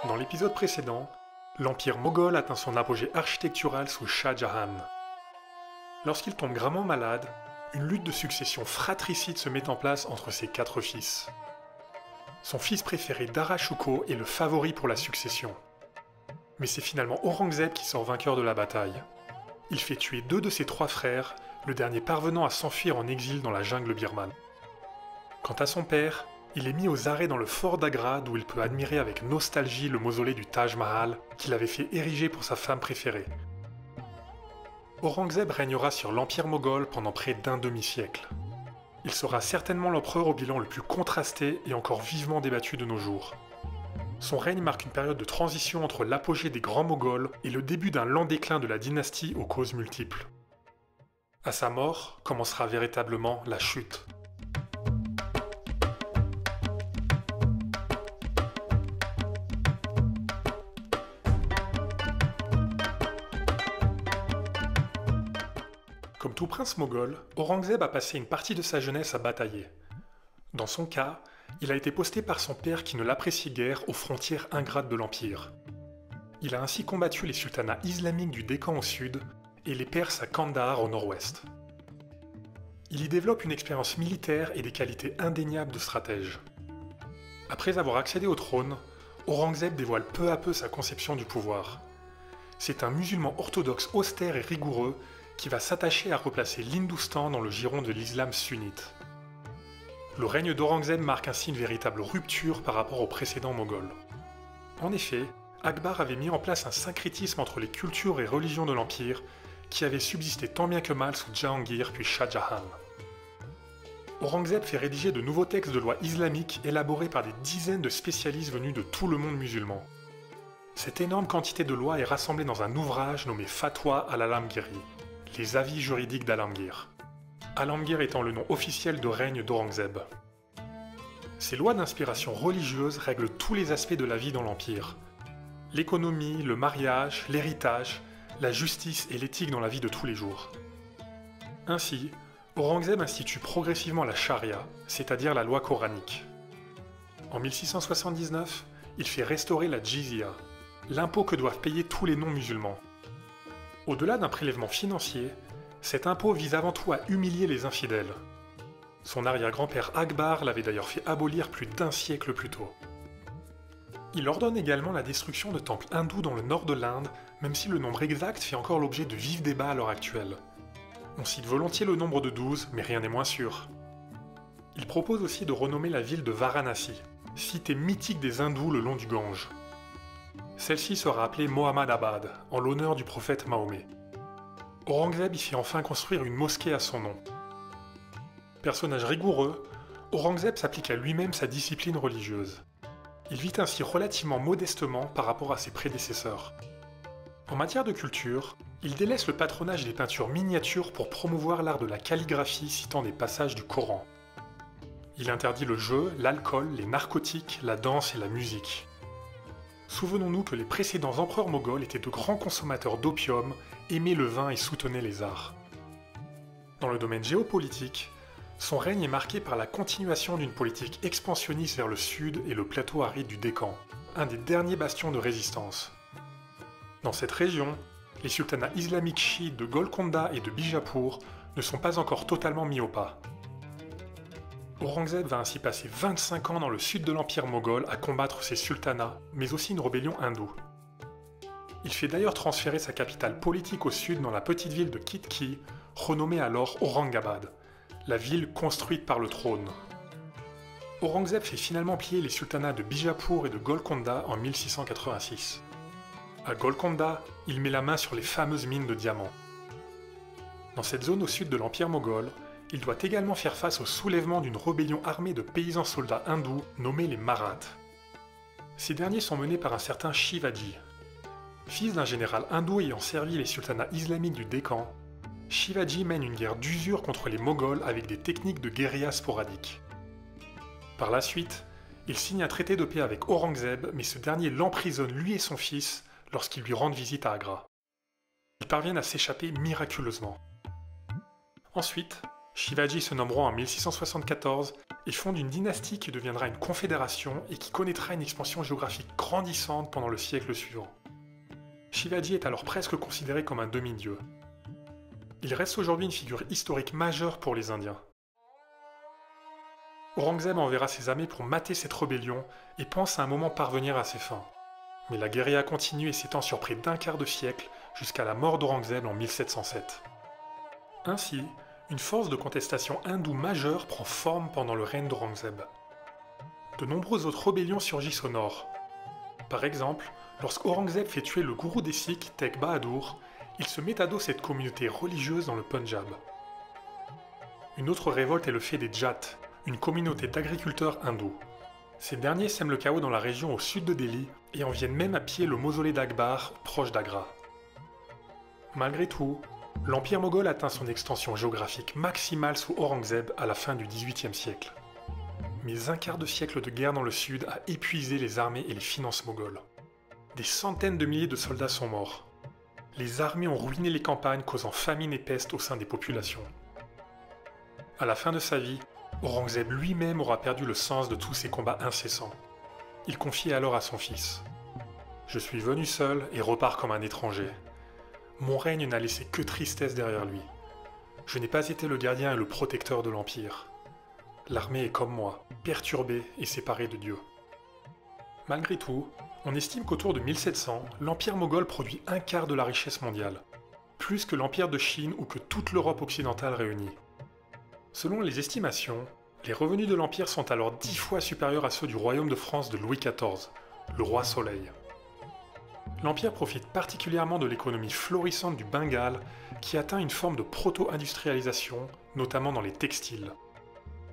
Dans l'épisode précédent, l'empire moghol atteint son apogée architectural sous Shah Jahan. Lorsqu'il tombe gravement malade, une lutte de succession fratricide se met en place entre ses 4 fils. Son fils préféré Dara Shukho est le favori pour la succession. Mais c'est finalement Aurangzeb qui sort vainqueur de la bataille. Il fait tuer 2 de ses 3 frères, le dernier parvenant à s'enfuir en exil dans la jungle birmane. Quant à son père, il est mis aux arrêts dans le fort d'Agra d'où il peut admirer avec nostalgie le mausolée du Taj Mahal qu'il avait fait ériger pour sa femme préférée. Aurangzeb régnera sur l'empire moghol pendant près d'un demi-siècle. Il sera certainement l'empereur au bilan le plus contrasté et encore vivement débattu de nos jours. Son règne marque une période de transition entre l'apogée des grands Moghols et le début d'un lent déclin de la dynastie aux causes multiples. À sa mort commencera véritablement la chute. Comme tout prince moghol, Aurangzeb a passé une partie de sa jeunesse à batailler. Dans son cas, il a été posté par son père qui ne l'appréciait guère aux frontières ingrates de l'Empire. Il a ainsi combattu les sultanats islamiques du Décan au sud et les Perses à Kandahar au nord-ouest. Il y développe une expérience militaire et des qualités indéniables de stratège. Après avoir accédé au trône, Aurangzeb dévoile peu à peu sa conception du pouvoir. C'est un musulman orthodoxe austère et rigoureux qui va s'attacher à replacer l'Hindustan dans le giron de l'islam sunnite. Le règne d'Aurangzeb marque ainsi une véritable rupture par rapport aux précédents moghols. En effet, Akbar avait mis en place un syncrétisme entre les cultures et religions de l'Empire qui avait subsisté tant bien que mal sous Jahangir puis Shah Jahan. Aurangzeb fait rédiger de nouveaux textes de loi islamiques élaborés par des dizaines de spécialistes venus de tout le monde musulman. Cette énorme quantité de lois est rassemblée dans un ouvrage nommé Fatwa al-Alamgiri, les avis juridiques d'Alamgir. Alamgir étant le nom officiel de règne d'Aurangzeb. Ces lois d'inspiration religieuse règlent tous les aspects de la vie dans l'Empire. L'économie, le mariage, l'héritage, la justice et l'éthique dans la vie de tous les jours. Ainsi, Aurangzeb institue progressivement la charia, c'est-à-dire la loi coranique. En 1679, il fait restaurer la jizya, l'impôt que doivent payer tous les non-musulmans. Au-delà d'un prélèvement financier, cet impôt vise avant tout à humilier les infidèles. Son arrière-grand-père Akbar l'avait d'ailleurs fait abolir plus d'1 siècle plus tôt. Il ordonne également la destruction de temples hindous dans le nord de l'Inde, même si le nombre exact fait encore l'objet de vifs débats à l'heure actuelle. On cite volontiers le nombre de 12, mais rien n'est moins sûr. Il propose aussi de renommer la ville de Varanasi, cité mythique des hindous le long du Gange. Celle-ci sera appelée Mohammadabad, en l'honneur du prophète Mahomet. Aurangzeb y fit enfin construire une mosquée à son nom. Personnage rigoureux, Aurangzeb s'applique à lui-même sa discipline religieuse. Il vit ainsi relativement modestement par rapport à ses prédécesseurs. En matière de culture, il délaisse le patronage des peintures miniatures pour promouvoir l'art de la calligraphie citant des passages du Coran. Il interdit le jeu, l'alcool, les narcotiques, la danse et la musique. Souvenons-nous que les précédents empereurs moghols étaient de grands consommateurs d'opium, aimaient le vin et soutenaient les arts. Dans le domaine géopolitique, son règne est marqué par la continuation d'une politique expansionniste vers le sud et le plateau aride du Décan, un des derniers bastions de résistance. Dans cette région, les sultanats islamiques chiites de Golconda et de Bijapur ne sont pas encore totalement mis au pas. Aurangzeb va ainsi passer 25 ans dans le sud de l'empire moghol à combattre ces sultanats, mais aussi une rébellion hindoue. Il fait d'ailleurs transférer sa capitale politique au sud dans la petite ville de Kitki, renommée alors Aurangabad, la ville construite par le trône. Aurangzeb fait finalement plier les sultanats de Bijapur et de Golconda en 1686. À Golconda, il met la main sur les fameuses mines de diamants. Dans cette zone au sud de l'empire moghol, il doit également faire face au soulèvement d'une rébellion armée de paysans soldats hindous nommés les Maraths. Ces derniers sont menés par un certain Shivaji. Fils d'un général hindou ayant servi les sultanats islamiques du Décan, Shivaji mène une guerre d'usure contre les Moghols avec des techniques de guérilla sporadiques. Par la suite, il signe un traité de paix avec Aurangzeb, mais ce dernier l'emprisonne lui et son fils lorsqu'ils lui rendent visite à Agra. Ils parviennent à s'échapper miraculeusement. Ensuite, Shivaji se nommeront en 1674 et fonde une dynastie qui deviendra une confédération et qui connaîtra une expansion géographique grandissante pendant le siècle suivant. Shivaji est alors presque considéré comme un demi-dieu. Il reste aujourd'hui une figure historique majeure pour les Indiens. Aurangzeb enverra ses armées pour mater cette rébellion et pense à un moment parvenir à ses fins. Mais la guérilla continue et s'étend sur près d'un quart de siècle jusqu'à la mort d'Aurangzeb en 1707. Ainsi, une force de contestation hindoue majeure prend forme pendant le règne d'Aurangzeb. De nombreuses autres rébellions surgissent au nord. Par exemple, lorsqu'Aurangzeb fait tuer le gourou des Sikhs, Tegh Bahadur, il se met à dos cette communauté religieuse dans le Punjab. Une autre révolte est le fait des Jats, une communauté d'agriculteurs hindous. Ces derniers sèment le chaos dans la région au sud de Delhi et en viennent même à piller le mausolée d'Akbar, proche d'Agra. Malgré tout, l'Empire moghol atteint son extension géographique maximale sous Aurangzeb à la fin du XVIIIe siècle. Mais un quart de siècle de guerre dans le sud a épuisé les armées et les finances mogholes. Des centaines de milliers de soldats sont morts. Les armées ont ruiné les campagnes, causant famine et peste au sein des populations. À la fin de sa vie, Aurangzeb lui-même aura perdu le sens de tous ces combats incessants. Il confie alors à son fils « Je suis venu seul et repars comme un étranger. Mon règne n'a laissé que tristesse derrière lui. Je n'ai pas été le gardien et le protecteur de l'Empire. L'armée est comme moi, perturbée et séparée de Dieu. » Malgré tout, on estime qu'autour de 1700, l'Empire moghol produit un quart de la richesse mondiale, plus que l'Empire de Chine ou que toute l'Europe occidentale réunie. Selon les estimations, les revenus de l'Empire sont alors 10 fois supérieurs à ceux du royaume de France de Louis XIV, le roi Soleil. L'Empire profite particulièrement de l'économie florissante du Bengale qui atteint une forme de proto-industrialisation, notamment dans les textiles.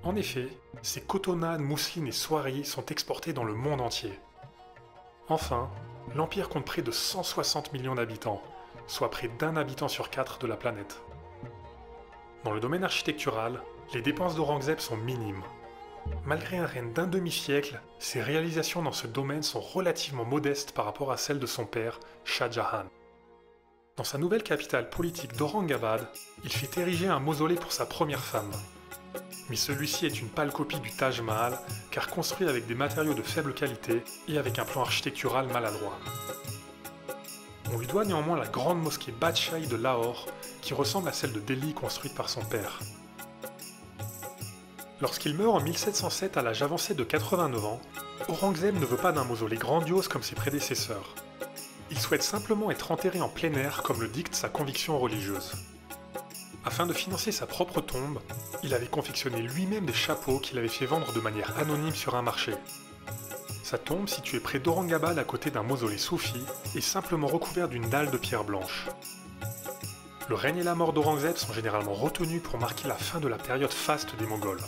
En effet, ces cotonnades, mousselines et soieries sont exportées dans le monde entier. Enfin, l'Empire compte près de 160 millions d'habitants, soit près d'un habitant sur 4 de la planète. Dans le domaine architectural, les dépenses d'Aurangzeb sont minimes. Malgré un règne d'un demi-siècle, ses réalisations dans ce domaine sont relativement modestes par rapport à celles de son père, Shah Jahan. Dans sa nouvelle capitale politique d'Aurangabad, il fait ériger un mausolée pour sa première femme. Mais celui-ci est une pâle copie du Taj Mahal, car construit avec des matériaux de faible qualité et avec un plan architectural maladroit. On lui doit néanmoins la grande mosquée Badshahie de Lahore, qui ressemble à celle de Delhi construite par son père. Lorsqu'il meurt en 1707 à l'âge avancé de 89 ans, Aurangzeb ne veut pas d'un mausolée grandiose comme ses prédécesseurs. Il souhaite simplement être enterré en plein air comme le dicte sa conviction religieuse. Afin de financer sa propre tombe, il avait confectionné lui-même des chapeaux qu'il avait fait vendre de manière anonyme sur un marché. Sa tombe, située près d'Aurangabad à côté d'un mausolée soufi, est simplement recouverte d'une dalle de pierre blanche. Le règne et la mort d'Aurangzeb sont généralement retenus pour marquer la fin de la période faste des Mongols.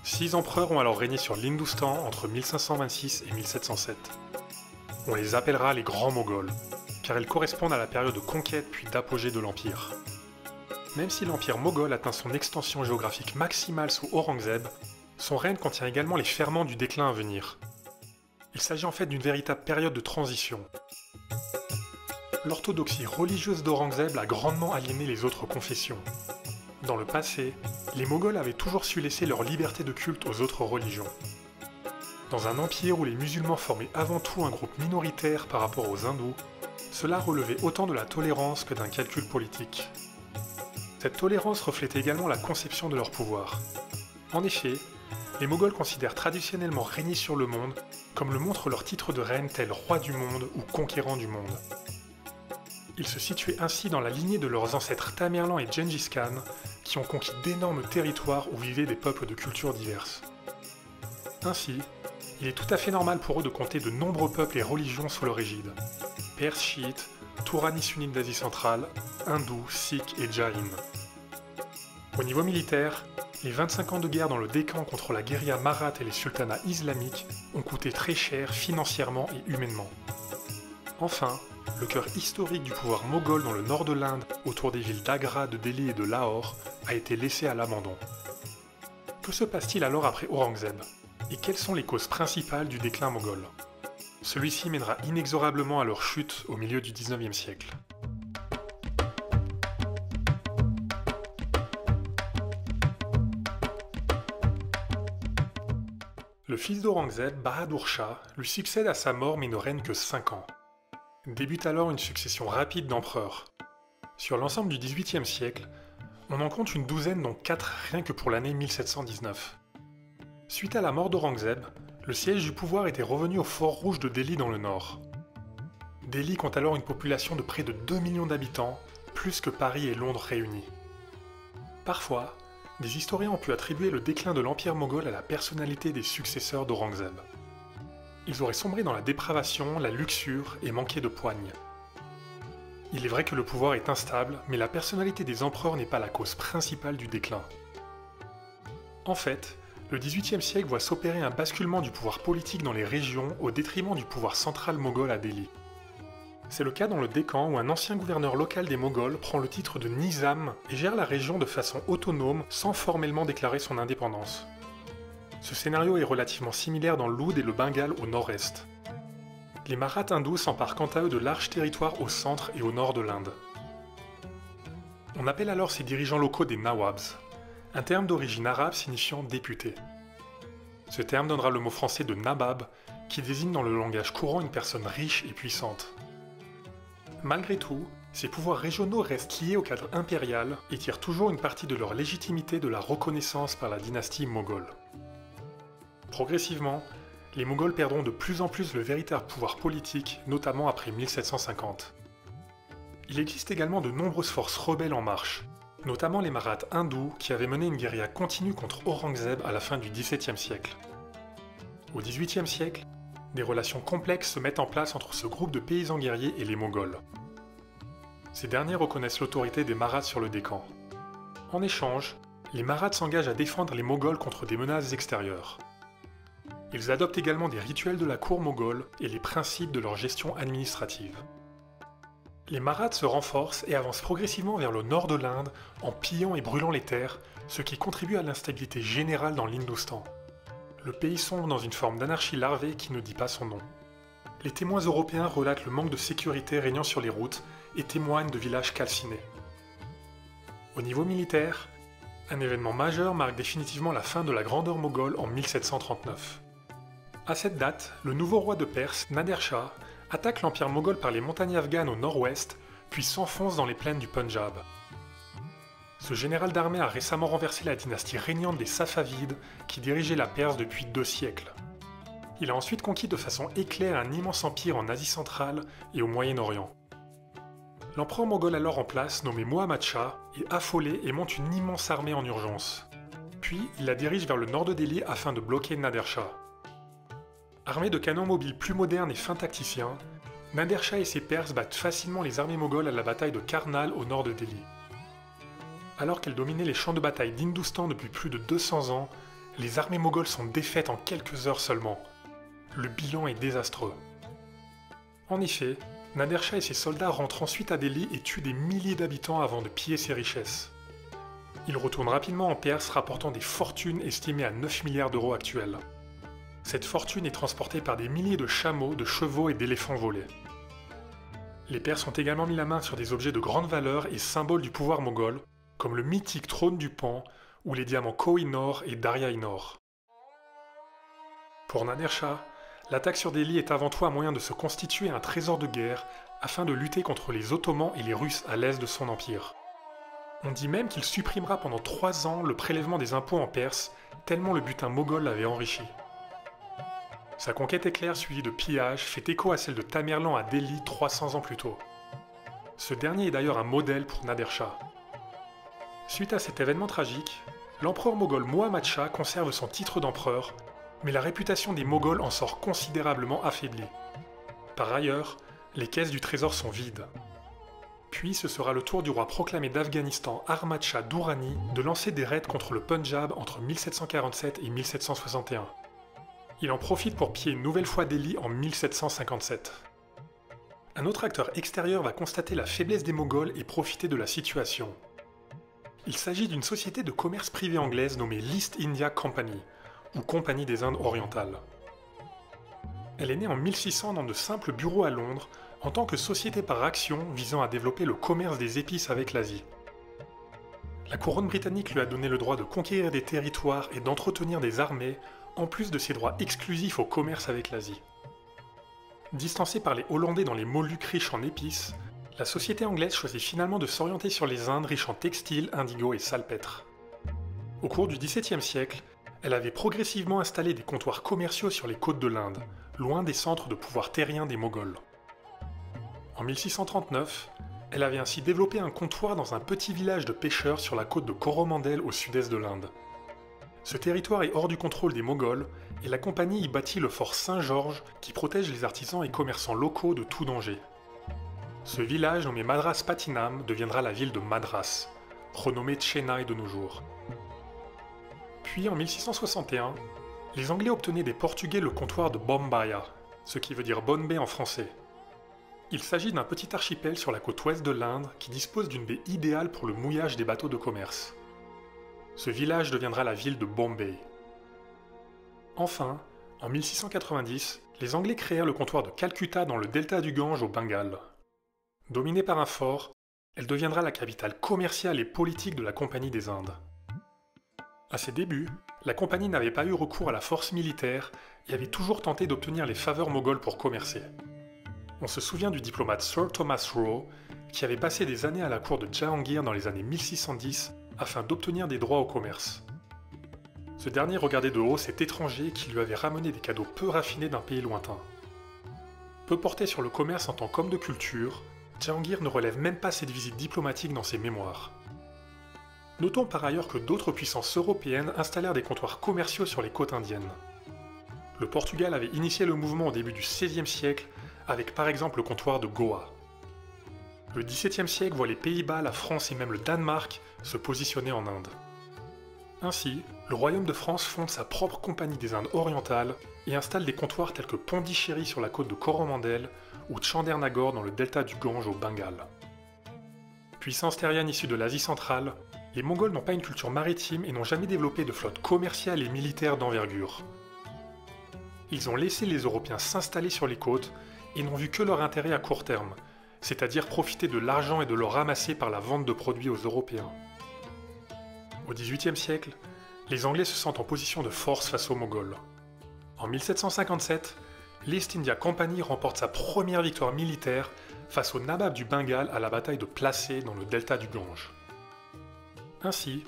6 empereurs ont alors régné sur l'Hindustan entre 1526 et 1707. On les appellera les Grands Mongols, car ils correspondent à la période de conquête puis d'apogée de l'Empire. Même si l'Empire moghol atteint son extension géographique maximale sous Aurangzeb, son règne contient également les ferments du déclin à venir. Il s'agit en fait d'une véritable période de transition. L'orthodoxie religieuse d'Aurangzeb a grandement aliéné les autres confessions. Dans le passé, les Mongols avaient toujours su laisser leur liberté de culte aux autres religions. Dans un empire où les musulmans formaient avant tout un groupe minoritaire par rapport aux hindous, cela relevait autant de la tolérance que d'un calcul politique. Cette tolérance reflétait également la conception de leur pouvoir. En effet, les Mongols considèrent traditionnellement régner sur le monde comme le montre leur titre de reine tel roi du monde ou conquérant du monde. Ils se situaient ainsi dans la lignée de leurs ancêtres Tamerlan et Gengis Khan, qui ont conquis d'énormes territoires où vivaient des peuples de cultures diverses. Ainsi, il est tout à fait normal pour eux de compter de nombreux peuples et religions sous leur égide. Perses chiites, Touranis sunnites d'Asie centrale, hindous, sikhs et jains. Au niveau militaire, les 25 ans de guerre dans le Décan contre la guérilla marathe et les sultanats islamiques ont coûté très cher financièrement et humainement. Enfin, le cœur historique du pouvoir moghol dans le nord de l'Inde, autour des villes d'Agra, de Delhi et de Lahore, a été laissé à l'abandon. Que se passe-t-il alors après Aurangzeb? Et quelles sont les causes principales du déclin moghol? Celui-ci mènera inexorablement à leur chute au milieu du XIXe siècle. Le fils d'Aurangzeb, Bahadur Shah, lui succède à sa mort mais ne règne que 5 ans. Débute alors une succession rapide d'empereurs. Sur l'ensemble du XVIIIe siècle, on en compte une douzaine dont 4 rien que pour l'année 1719. Suite à la mort d'Aurangzeb, le siège du pouvoir était revenu au fort rouge de Delhi dans le nord. Delhi compte alors une population de près de 2 millions d'habitants, plus que Paris et Londres réunis. Parfois, des historiens ont pu attribuer le déclin de l'empire moghol à la personnalité des successeurs d'Aurangzeb. Ils auraient sombré dans la dépravation, la luxure et manqué de poigne. Il est vrai que le pouvoir est instable, mais la personnalité des empereurs n'est pas la cause principale du déclin. En fait, le XVIIIe siècle voit s'opérer un basculement du pouvoir politique dans les régions au détriment du pouvoir central moghol à Delhi. C'est le cas dans le Décan où un ancien gouverneur local des Moghols prend le titre de Nizam et gère la région de façon autonome sans formellement déclarer son indépendance. Ce scénario est relativement similaire dans l'Oud et le Bengale au nord-est. Les Marathas hindous s'emparent quant à eux de larges territoires au centre et au nord de l'Inde. On appelle alors ces dirigeants locaux des Nawabs, un terme d'origine arabe signifiant député. Ce terme donnera le mot français de nabab, qui désigne dans le langage courant une personne riche et puissante. Malgré tout, ces pouvoirs régionaux restent liés au cadre impérial et tirent toujours une partie de leur légitimité de la reconnaissance par la dynastie moghole. Progressivement, les Moghols perdront de plus en plus le véritable pouvoir politique, notamment après 1750. Il existe également de nombreuses forces rebelles en marche, notamment les Marathas hindous qui avaient mené une guérilla continue contre Aurangzeb à la fin du XVIIe siècle. Au XVIIIe siècle, des relations complexes se mettent en place entre ce groupe de paysans guerriers et les Moghols. Ces derniers reconnaissent l'autorité des Marathas sur le Décan. En échange, les Marathas s'engagent à défendre les Moghols contre des menaces extérieures. Ils adoptent également des rituels de la cour moghole et les principes de leur gestion administrative. Les Marathas se renforcent et avancent progressivement vers le nord de l'Inde en pillant et brûlant les terres, ce qui contribue à l'instabilité générale dans l'Hindoustan. Le pays sombre dans une forme d'anarchie larvée qui ne dit pas son nom. Les témoins européens relatent le manque de sécurité régnant sur les routes et témoignent de villages calcinés. Au niveau militaire, un événement majeur marque définitivement la fin de la grandeur moghole en 1739. À cette date, le nouveau roi de Perse, Nader Shah, attaque l'empire moghol par les montagnes afghanes au nord-ouest, puis s'enfonce dans les plaines du Pendjab. Ce général d'armée a récemment renversé la dynastie régnante des Safavides qui dirigeait la Perse depuis 2 siècles. Il a ensuite conquis de façon éclair un immense empire en Asie centrale et au Moyen-Orient. L'empereur moghol alors en place, nommé Muhammad Shah, est affolé et monte une immense armée en urgence. Puis il la dirige vers le nord de Delhi afin de bloquer Nader Shah. Armé de canons mobiles plus modernes et fins tacticiens, Nader Shah et ses Perses battent facilement les armées mogholes à la bataille de Karnal au nord de Delhi. Alors qu'elles dominaient les champs de bataille d'Hindoustan depuis plus de 200 ans, les armées mogholes sont défaites en quelques heures seulement. Le bilan est désastreux. En effet, Nader Shah et ses soldats rentrent ensuite à Delhi et tuent des milliers d'habitants avant de piller ses richesses. Ils retournent rapidement en Perse, rapportant des fortunes estimées à 9 milliards d'euros actuels. Cette fortune est transportée par des milliers de chameaux, de chevaux et d'éléphants volés. Les Perses ont également mis la main sur des objets de grande valeur et symboles du pouvoir moghol, comme le mythique trône du Pan ou les diamants Koh-i-Noor et Darya-i-Noor. Pour Nader Shah, l'attaque sur Delhi est avant tout un moyen de se constituer un trésor de guerre afin de lutter contre les Ottomans et les Russes à l'est de son empire. On dit même qu'il supprimera pendant 3 ans le prélèvement des impôts en Perse, tellement le butin moghol l'avait enrichi. Sa conquête éclair suivie de pillages fait écho à celle de Tamerlan à Delhi 300 ans plus tôt. Ce dernier est d'ailleurs un modèle pour Nader Shah. Suite à cet événement tragique, l'empereur moghol Muhammad Shah conserve son titre d'empereur, mais la réputation des Moghols en sort considérablement affaiblie. Par ailleurs, les caisses du trésor sont vides. Puis ce sera le tour du roi proclamé d'Afghanistan Ahmad Shah Durrani de lancer des raids contre le Pendjab entre 1747 et 1761. Il en profite pour piller une nouvelle fois Delhi en 1757. Un autre acteur extérieur va constater la faiblesse des Moghols et profiter de la situation. Il s'agit d'une société de commerce privé anglaise nommée l'East India Company, ou Compagnie des Indes orientales. Elle est née en 1600 dans de simples bureaux à Londres en tant que société par action visant à développer le commerce des épices avec l'Asie. La couronne britannique lui a donné le droit de conquérir des territoires et d'entretenir des armées en plus de ses droits exclusifs au commerce avec l'Asie. Distancée par les Hollandais dans les Moluques riches en épices, la société anglaise choisit finalement de s'orienter sur les Indes riches en textiles, indigo et salpêtre. Au cours du XVIIe siècle, elle avait progressivement installé des comptoirs commerciaux sur les côtes de l'Inde, loin des centres de pouvoir terriens des Moghols. En 1639, elle avait ainsi développé un comptoir dans un petit village de pêcheurs sur la côte de Coromandel au sud-est de l'Inde. Ce territoire est hors du contrôle des Moghols et la compagnie y bâtit le fort Saint-Georges qui protège les artisans et commerçants locaux de tout danger. Ce village nommé Madras Patinam deviendra la ville de Madras, renommée Chennai de nos jours. Puis en 1661, les Anglais obtenaient des Portugais le comptoir de Bombaya, ce qui veut dire bonne baie en français. Il s'agit d'un petit archipel sur la côte ouest de l'Inde qui dispose d'une baie idéale pour le mouillage des bateaux de commerce. Ce village deviendra la ville de Bombay. Enfin, en 1690, les Anglais créèrent le comptoir de Calcutta dans le delta du Gange au Bengale. Dominée par un fort, elle deviendra la capitale commerciale et politique de la Compagnie des Indes. À ses débuts, la compagnie n'avait pas eu recours à la force militaire et avait toujours tenté d'obtenir les faveurs moghols pour commercer. On se souvient du diplomate Sir Thomas Roe, qui avait passé des années à la cour de Jahangir dans les années 1610 afin d'obtenir des droits au commerce. Ce dernier regardait de haut cet étranger qui lui avait ramené des cadeaux peu raffinés d'un pays lointain. Peu porté sur le commerce en tant qu'homme de culture, Jahangir ne relève même pas cette visite diplomatique dans ses mémoires. Notons par ailleurs que d'autres puissances européennes installèrent des comptoirs commerciaux sur les côtes indiennes. Le Portugal avait initié le mouvement au début du XVIe siècle avec par exemple le comptoir de Goa. Le XVIIe siècle voit les Pays-Bas, la France et même le Danemark se positionner en Inde. Ainsi, le royaume de France fonde sa propre compagnie des Indes orientales et installe des comptoirs tels que Pondichéry sur la côte de Coromandel ou Chandernagore dans le delta du Gange au Bengale. Puissance terrienne issue de l'Asie centrale, les Mongols n'ont pas une culture maritime et n'ont jamais développé de flotte commerciale et militaire d'envergure. Ils ont laissé les Européens s'installer sur les côtes et n'ont vu que leur intérêt à court terme, c'est-à-dire profiter de l'argent et de l'or ramassé par la vente de produits aux Européens. Au XVIIIe siècle, les Anglais se sentent en position de force face aux Mongols. En 1757, l'East India Company remporte sa première victoire militaire face aux Nababs du Bengale à la bataille de Plassey dans le delta du Gange. Ainsi,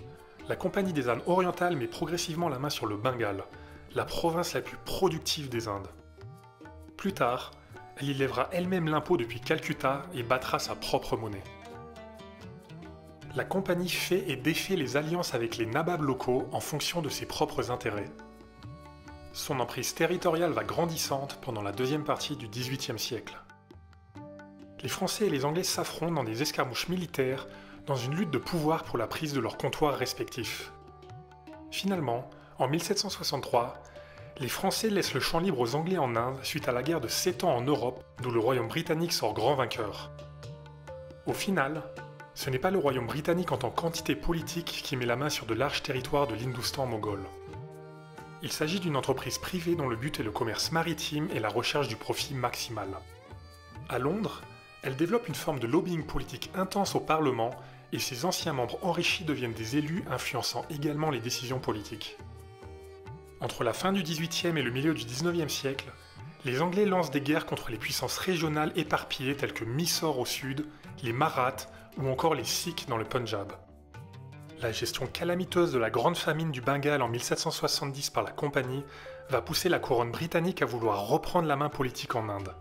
la Compagnie des Indes orientales met progressivement la main sur le Bengale, la province la plus productive des Indes. Plus tard, elle y lèvera elle-même l'impôt depuis Calcutta et battra sa propre monnaie. La compagnie fait et défait les alliances avec les Nababs locaux en fonction de ses propres intérêts. Son emprise territoriale va grandissante pendant la deuxième partie du XVIIIe siècle. Les Français et les Anglais s'affrontent dans des escarmouches militaires dans une lutte de pouvoir pour la prise de leurs comptoirs respectifs. Finalement, en 1763, les Français laissent le champ libre aux Anglais en Inde suite à la guerre de 7 ans en Europe, d'où le royaume britannique sort grand vainqueur. Au final, ce n'est pas le royaume britannique en tant qu'entité politique qui met la main sur de larges territoires de l'Hindustan moghol. Il s'agit d'une entreprise privée dont le but est le commerce maritime et la recherche du profit maximal. À Londres, elle développe une forme de lobbying politique intense au Parlement et ses anciens membres enrichis deviennent des élus influençant également les décisions politiques. Entre la fin du XVIIIe et le milieu du XIXe siècle, les Anglais lancent des guerres contre les puissances régionales éparpillées telles que Mysore au sud, les Marathas ou encore les Sikhs dans le Punjab. La gestion calamiteuse de la grande famine du Bengale en 1770 par la Compagnie va pousser la couronne britannique à vouloir reprendre la main politique en Inde.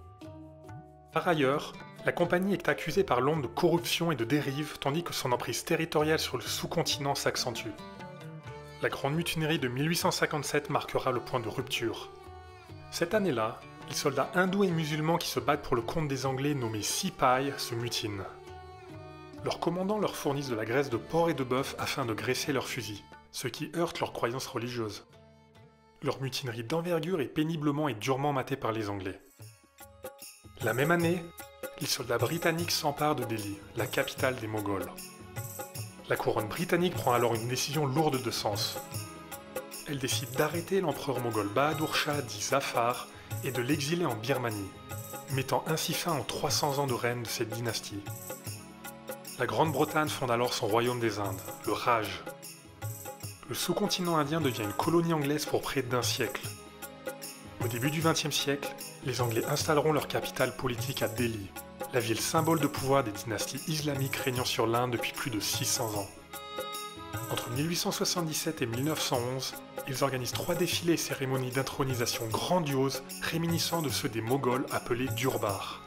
Par ailleurs, la Compagnie est accusée par Londres de corruption et de dérive tandis que son emprise territoriale sur le sous-continent s'accentue. La Grande Mutinerie de 1857 marquera le point de rupture. Cette année-là, les soldats hindous et musulmans qui se battent pour le compte des Anglais nommés Sipais se mutinent. Leurs commandants leur fournissent de la graisse de porc et de bœuf afin de graisser leurs fusils, ce qui heurte leurs croyances religieuses. Leur mutinerie d'envergure est péniblement et durement matée par les Anglais. La même année, les soldats britanniques s'emparent de Delhi, la capitale des Moghols. La couronne britannique prend alors une décision lourde de sens. Elle décide d'arrêter l'empereur moghol Bahadur Shah dit Zafar et de l'exiler en Birmanie, mettant ainsi fin aux 300 ans de règne de cette dynastie. La Grande-Bretagne fonde alors son royaume des Indes, le Raj. le sous-continent indien devient une colonie anglaise pour près d'un siècle. Au début du XXe siècle, les Anglais installeront leur capitale politique à Delhi, la ville symbole de pouvoir des dynasties islamiques régnant sur l'Inde depuis plus de 600 ans. Entre 1877 et 1911, ils organisent 3 défilés et cérémonies d'intronisation grandioses réminiscents de ceux des Moghols appelés Durbar.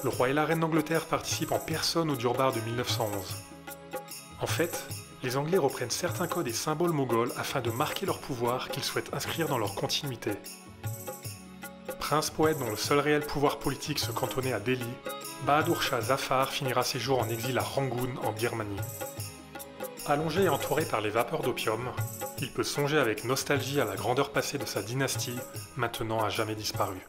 Le roi et la reine d'Angleterre participent en personne au Durbar de 1911. En fait, les Anglais reprennent certains codes et symboles moghols afin de marquer leur pouvoir qu'ils souhaitent inscrire dans leur continuité. Prince-poète dont le seul réel pouvoir politique se cantonnait à Delhi, Bahadur Shah Zafar finira ses jours en exil à Rangoon en Birmanie. Allongé et entouré par les vapeurs d'opium, il peut songer avec nostalgie à la grandeur passée de sa dynastie, maintenant à jamais disparue.